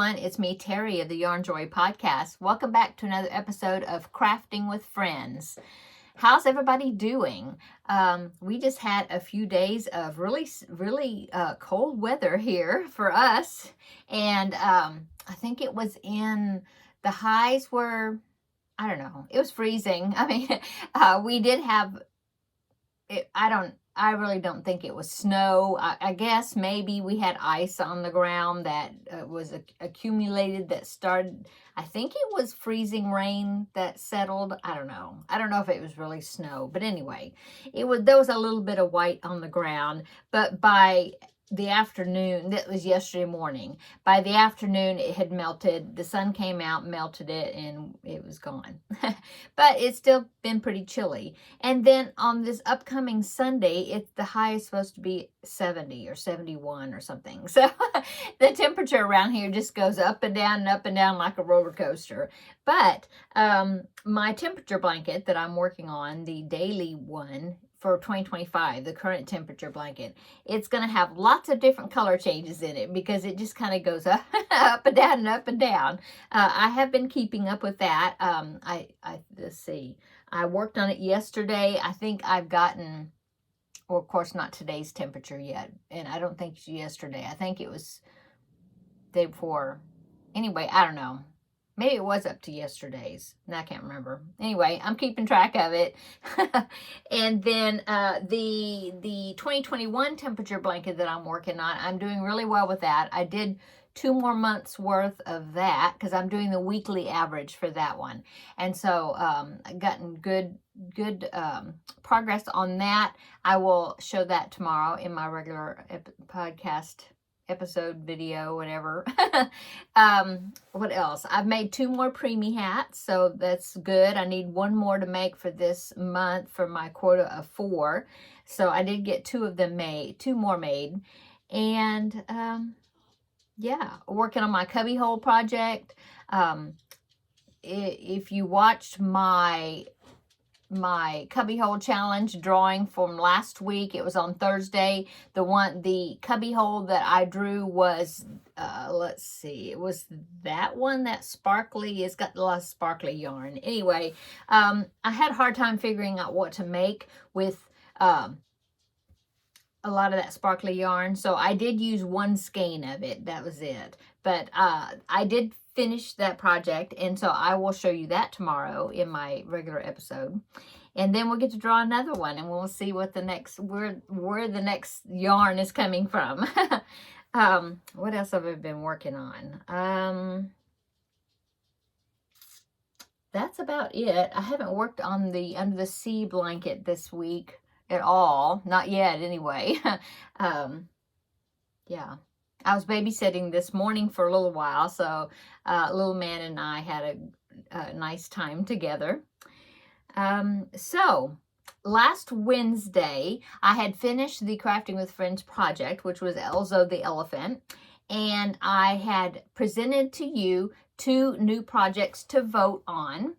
everyone. It's me, Terri of the Yarn Joy podcast. Welcome back to another episode of Crafting with Friends. How's everybody doing? We just had a few days of really cold weather here for us. And I think it was in the highs were, I don't know, it was freezing. I mean, we did have, I really don't think it was snow. I guess maybe we had ice on the ground that was accumulated that started, I think it was freezing rain that settled. I don't know. I don't know if it was really snow, but anyway, there was a little bit of white on the ground, but by the afternoon, that was yesterday morning, by the afternoon it had melted. The sun came out, melted it, and it was gone. But it's still been pretty chilly. And then on this upcoming Sunday, the high is supposed to be 70 or 71 or something. So the temperature around here just goes up and down like a roller coaster. But my temperature blanket that I'm working on, the daily one for 2025, the current temperature blanket, it's going to have lots of different color changes in it because it just kind of goes up, up and down and up and down. I have been keeping up with that. Let's see. I worked on it yesterday. I think I've gotten, well, of course, not today's temperature yet. And I don't think it's yesterday. I think it was the day before. Anyway, I don't know. Maybe it was up to yesterday's. I can't remember. Anyway, I'm keeping track of it. And then the 2021 temperature blanket that I'm working on, I'm doing really well with that. I did 2 more months worth of that because I'm doing the weekly average for that one. And so I've gotten good progress on that. I will show that tomorrow in my regular podcast episode, video, whatever. What else? I've made 2 more preemie hats, so that's good. I need 1 more to make for this month for my quota of 4. So I did get 2 of them made, 2 more made. And yeah, working on my cubbyhole project. If you watched my cubbyhole challenge drawing from last week, it was on Thursday. The cubbyhole that I drew was let's see, it was that one, that sparkly. It's got a lot of sparkly yarn. Anyway, I had a hard time figuring out what to make with a lot of that sparkly yarn, so I did use 1 skein of it. That was it. But I did finish that project, and so I will show you that tomorrow in my regular episode. And then we'll get to draw another one, and we'll see what the next, where the next yarn is coming from. What else have I been working on? That's about it. I haven't worked on the Under the Sea blanket this week at all. Not yet, anyway. Yeah. I was babysitting this morning for a little while, so little man and I had a nice time together. So last Wednesday, I had finished the Crafting with Friends project, which was Elzo the elephant, and I had presented to you 2 new projects to vote on.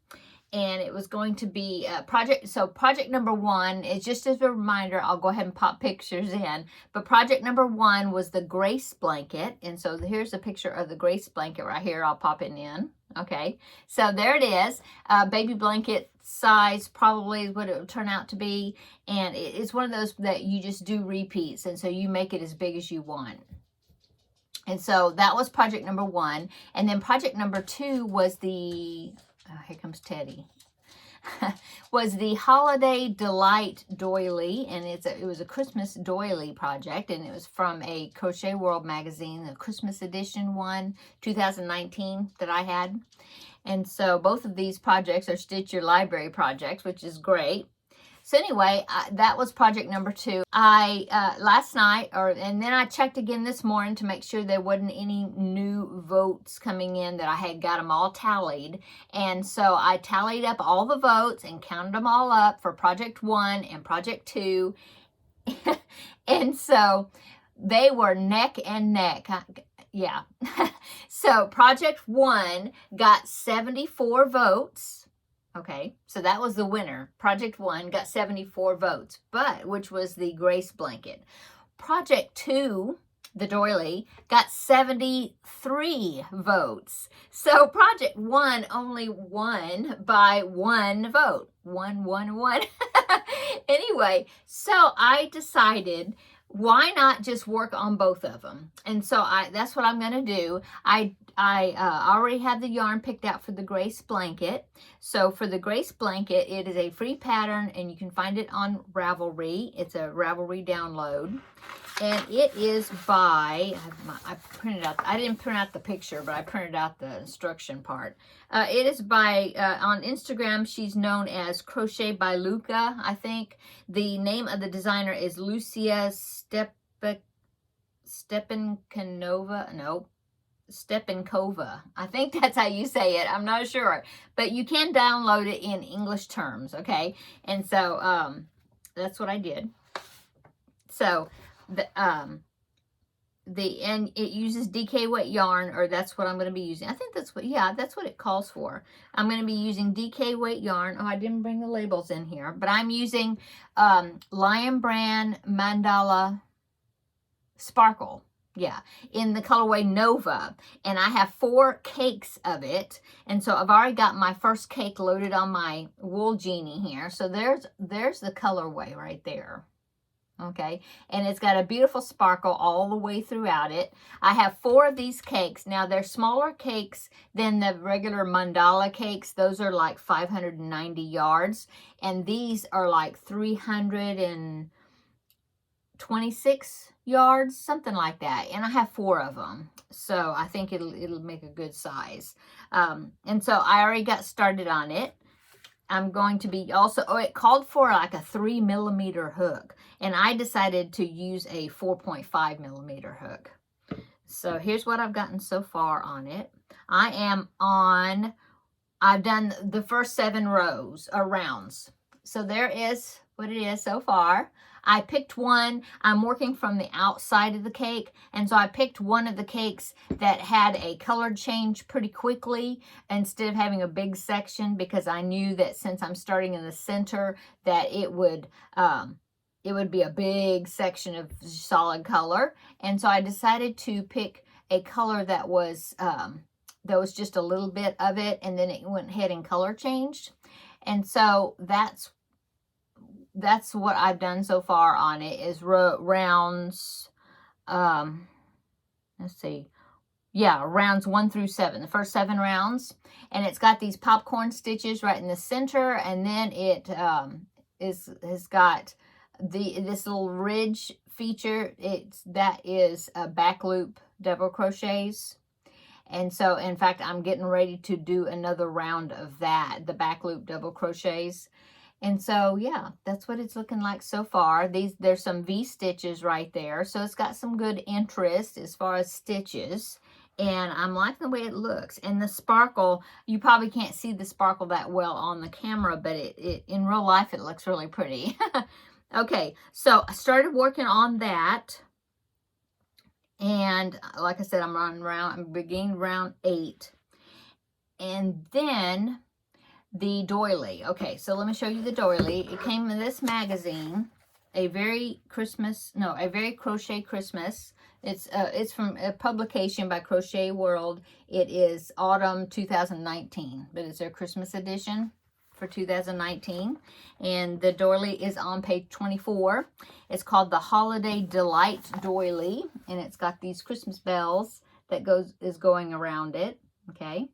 And it was going to be a project. So project number 1 is, just as a reminder, I'll go ahead and pop pictures in. But project number 1 was the Grace blanket. And so here's a picture of the Grace blanket right here. I'll pop it in. Okay. So there it is. Baby blanket size probably is what it will turn out to be. And it's one of those that you just do repeats. And so you make it as big as you want. And so that was project number 1. And then project number 2 was the... Oh, here comes Teddy. Was the Holiday Delight doily, and it was a Christmas doily project, and it was from a Crochet World magazine, the Christmas edition one, 2019 that I had. And so both of these projects are Stitch Your Library projects, which is great. So anyway, that was project number 2. Last night, and then I checked again this morning to make sure there wasn't any new votes coming in, that I had got them all tallied. And so I tallied up all the votes and counted them all up for project 1 and project 2. And so they were neck and neck. Yeah. So project 1 got 74 votes. Okay, so that was the winner. Project 1 got 74 votes, which was the Grace blanket. Project 2 the doily, got 73 votes. So project 1 only won by 1 vote. 1, 1, 1. Anyway, so I decided, why not just work on both of them? And so that's what I'm going to do. I already have the yarn picked out for the Grace blanket. So for the Grace blanket, it is a free pattern, and you can find it on Ravelry. It's a Ravelry download. And it is by, I printed out, I didn't print out the picture, but I printed out the instruction part. It is by, on Instagram, she's known as Crochet by Luca, I think. The name of the designer is Lucia Stepankova. I think that's how you say it. I'm not sure. But you can download it in English terms, okay? And so that's what I did. So and it uses DK wet yarn, or that's what I'm going to be using. I think that's what, yeah, that's what it calls for. I'm going to be using DK wet yarn. Oh, I didn't bring the labels in here, but I'm using Lion Brand Mandala Sparkle. Yeah, in the colorway Nova, and I have 4 cakes of it, and so I've already got my first cake loaded on my Wool Genie here. So there's the colorway right there. Okay, and it's got a beautiful sparkle all the way throughout it. I have 4 of these cakes. Now, they're smaller cakes than the regular mandala cakes. Those are like 590 yards, and these are like 326 yards, something like that. And I have 4 of them, so I think it'll make a good size. And so I already got started on it. I'm going to be also, it called for like a 3mm hook, and I decided to use a 4.5mm hook. So here's what I've gotten so far on it. I've done the first 7 rows or rounds. So there is what it is so far. I picked one. I'm working from the outside of the cake, and so I picked one of the cakes that had a color change pretty quickly instead of having a big section, because I knew that since I'm starting in the center that it would be a big section of solid color. And so I decided to pick a color that was just a little bit of it, and then it went ahead and color changed. And so that's what I've done so far on it, is rounds, let's see, yeah, rounds 1 through 7, the first 7 rounds. And it's got these popcorn stitches right in the center, and then it has got this little ridge feature. That is a back loop double crochets. And so, in fact, I'm getting ready to do another round of that, the back loop double crochets. And so, yeah, that's what it's looking like so far. There's some V stitches right there. So it's got some good interest as far as stitches. And I'm liking the way it looks. And the sparkle, you probably can't see the sparkle that well on the camera, but it in real life, it looks really pretty. Okay, so I started working on that. And like I said, I'm beginning round 8. And then the doily. Okay, so let me show you the doily. It came in this magazine, a very crochet Christmas. It's from a publication by Crochet World. It is autumn 2019, but it's their Christmas edition for 2019. And the doily is on page 24. It's called the Holiday Delight Doily, and it's got these Christmas bells that is going around it. Okay.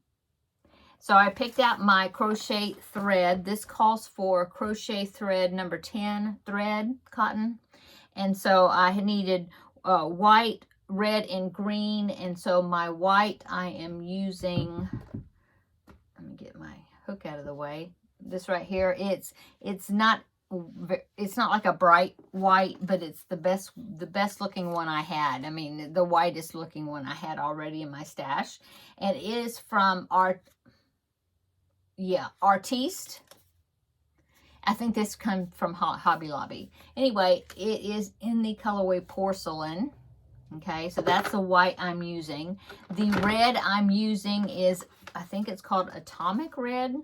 So I picked out my crochet thread. This calls for crochet thread number 10 thread cotton. And so I needed white, red, and green. And so my white I am using, let me get my hook out of the way. This right here, it's not like a bright white, but it's the best looking one I had. I mean, the whitest looking one I had already in my stash. And it is from Artiste. I think this comes from Hobby Lobby. Anyway, it is in the colorway Porcelain. Okay, so that's the white I'm using. The red I'm using is, I think it's called Atomic Red.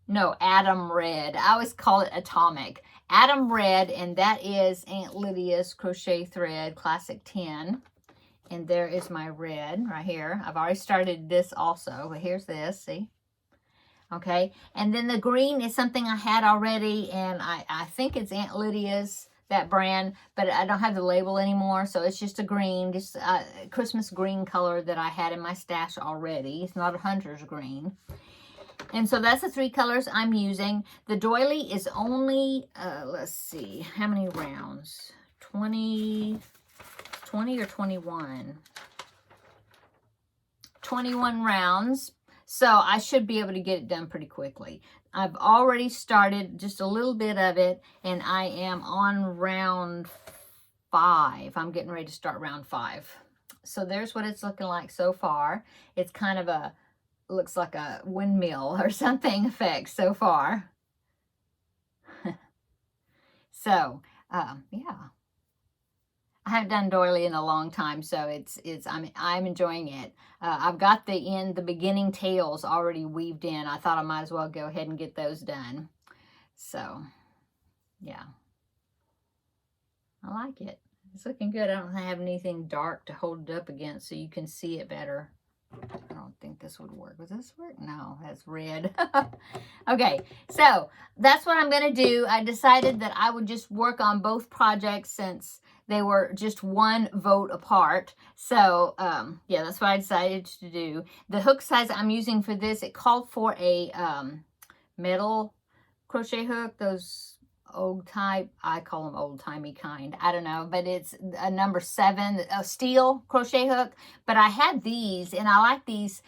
No, Atom Red. I always call it Atomic. Atom Red, and that is Aunt Lydia's Crochet Thread Classic 10. And there is my red right here. I've already started this also, but here's this, see? Okay, and then the green is something I had already, and I think it's Aunt Lydia's, that brand, but I don't have the label anymore, so it's just a green, just a Christmas green color that I had in my stash already. It's not a hunter's green. And so that's the 3 colors I'm using. The doily is only, let's see, how many rounds? 20 or 21? 21 rounds. So I should be able to get it done pretty quickly. I've already started just a little bit of it, and I am on round 5. I'm getting ready to start round 5. So there's what it's looking like so far. It's kind of a, looks like a windmill or something effect so far. So, yeah. I haven't done doily in a long time, so I'm enjoying it. I've got the beginning tails already weaved in. I thought I might as well go ahead and get those done. So, yeah. I like it. It's looking good. I don't have anything dark to hold it up against so you can see it better. I don't think this would work. Does this work? No, that's red. Okay, so that's what I'm going to do. I decided that I would just work on both projects since they were just one vote apart. So, yeah, that's what I decided to do. The hook size I'm using for this, it called for a metal crochet hook, those old type, I call them old timey kind, I don't know, but it's a number 7, a steel crochet hook. But I had these, and I like these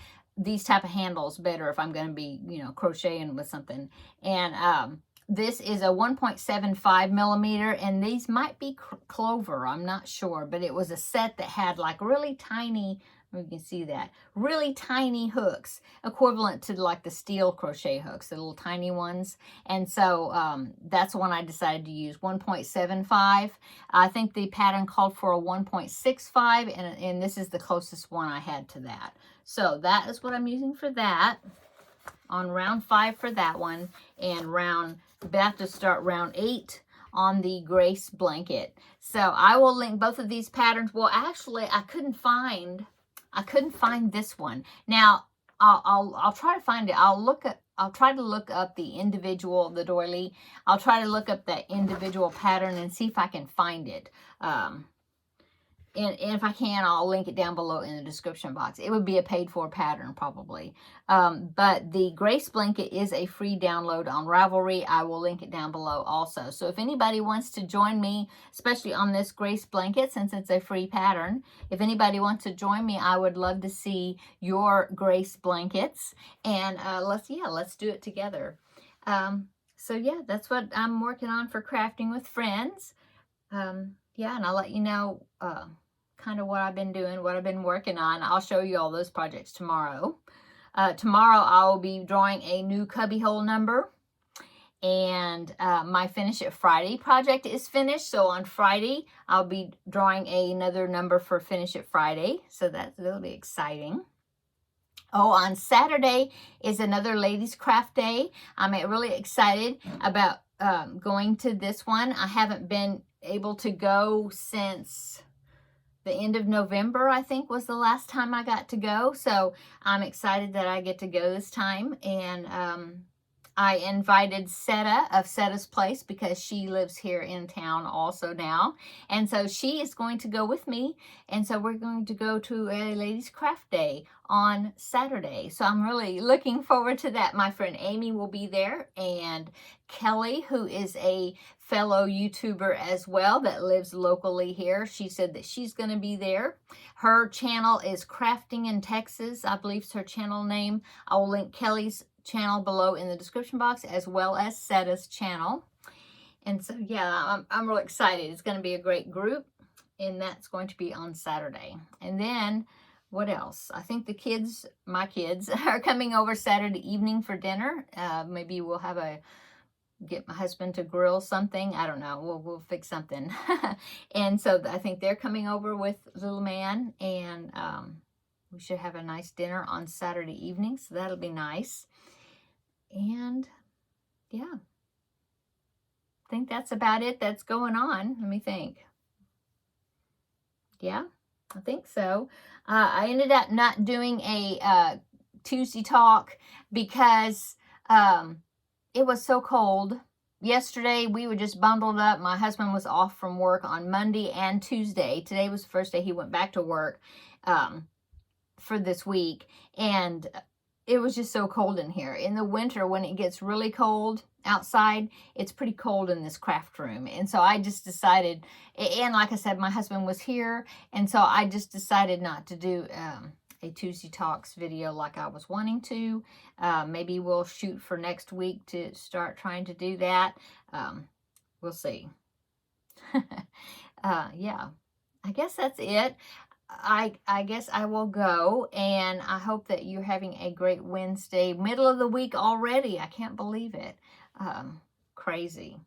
type of handles better if I'm going to be, you know, crocheting with something. And this is a 1.75 millimeter, and these might be clover, I'm not sure, but it was a set that had like really tiny, you can see that, really tiny hooks, equivalent to like the steel crochet hooks, the little tiny ones. And so that's the one I decided to use, 1.75. I think the pattern called for a 1.65, and this is the closest one I had to that. So that is what I'm using for that, on round 5 for that one, and about to start round 8 on the Grace blanket. So I will link both of these patterns. Well, actually, I couldn't find this one. Now, I'll try to find it. I'll try to look up the doily. I'll try to look up that individual pattern and see if I can find it. And if I can, I'll link it down below in the description box. It would be a paid-for pattern, probably. But the Grace blanket is a free download on Ravelry. I will link it down below also. So if anybody wants to join me, especially on this Grace blanket, since it's a free pattern, if anybody wants to join me, I would love to see your Grace blankets. And let's do it together. So yeah, that's what I'm working on for Crafting with Friends. Yeah, and I'll let you know kind of what I've been doing, what I've been working on. I'll show you all those projects tomorrow. Tomorrow I will be drawing a new cubbyhole number, and my Finish It Friday project is finished. So on Friday I'll be drawing another number for Finish It Friday. So that'll be exciting. Oh, on Saturday is another Ladies Craft Day. I'm really excited about going to this one. I haven't been able to go since the end of November, I think, was the last time I got to go. So I'm excited that I get to go this time. And I invited Seta of Seta's Place because she lives here in town also now. And so she is going to go with me. And so we're going to go to a Ladies Craft Day on Saturday. So I'm really looking forward to that. My friend Amy will be there, and Kelly, who is a fellow YouTuber as well that lives locally here. She said that she's going to be there. Her channel is Crafting in Texas, I believe is her channel name. I will link Kelly's channel below in the description box, as well as Seta's channel. And so yeah, I'm really excited. It's going to be a great group, and that's going to be on Saturday. And then what else? I think my kids are coming over Saturday evening for dinner. Maybe we'll get my husband to grill something. I don't know. We'll fix something. And so I think they're coming over with little man, and we should have a nice dinner on Saturday evening. So that'll be nice. And yeah, I think that's about it that's going on. Let me think. Yeah. I think so. I ended up not doing a Tuesday talk because it was so cold. Yesterday we were just bundled up. My husband was off from work on Monday and Tuesday. Today was the first day he went back to work for this week, and it was just so cold in here. In the winter, when it gets really cold outside, it's pretty cold in this craft room. And so I just decided, and like I said, my husband was here, and so I just decided not to do a Tuesday Talks video like I was wanting to. Maybe we'll shoot for next week to start trying to do that. We'll see. Yeah, I guess that's it. I guess I will go, and I hope that you're having a great Wednesday. Middle of the week already. I can't believe it. Crazy.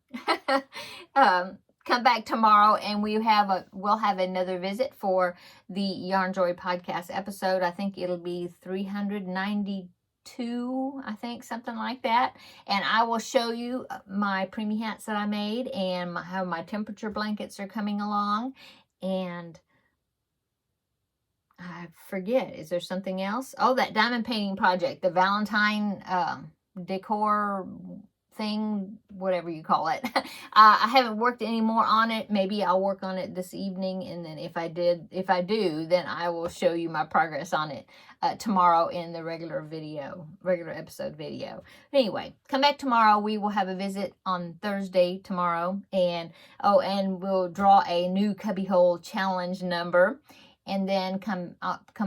Come back tomorrow, and we'll have another visit for the Yarn Joy podcast episode. I think it'll be 392, I think, something like that. And I will show you my preemie hats that I made, and how my temperature blankets are coming along. And I forget, is there something else? Oh, that diamond painting project, the Valentine decor thing, whatever you call it. I haven't worked any more on it. Maybe I'll work on it this evening, and then if I do, then I will show you my progress on it tomorrow in the regular episode video. Anyway, come back tomorrow. We will have a visit on Thursday tomorrow, and we'll draw a new cubbyhole challenge number. And then come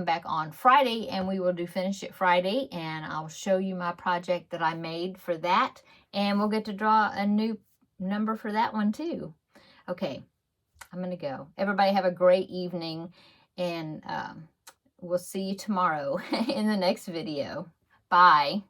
back on Friday, and we will do Finish It Friday, and I'll show you my project that I made for that, and we'll get to draw a new number for that one too. Okay, I'm going to go. Everybody have a great evening, and we'll see you tomorrow in the next video. Bye.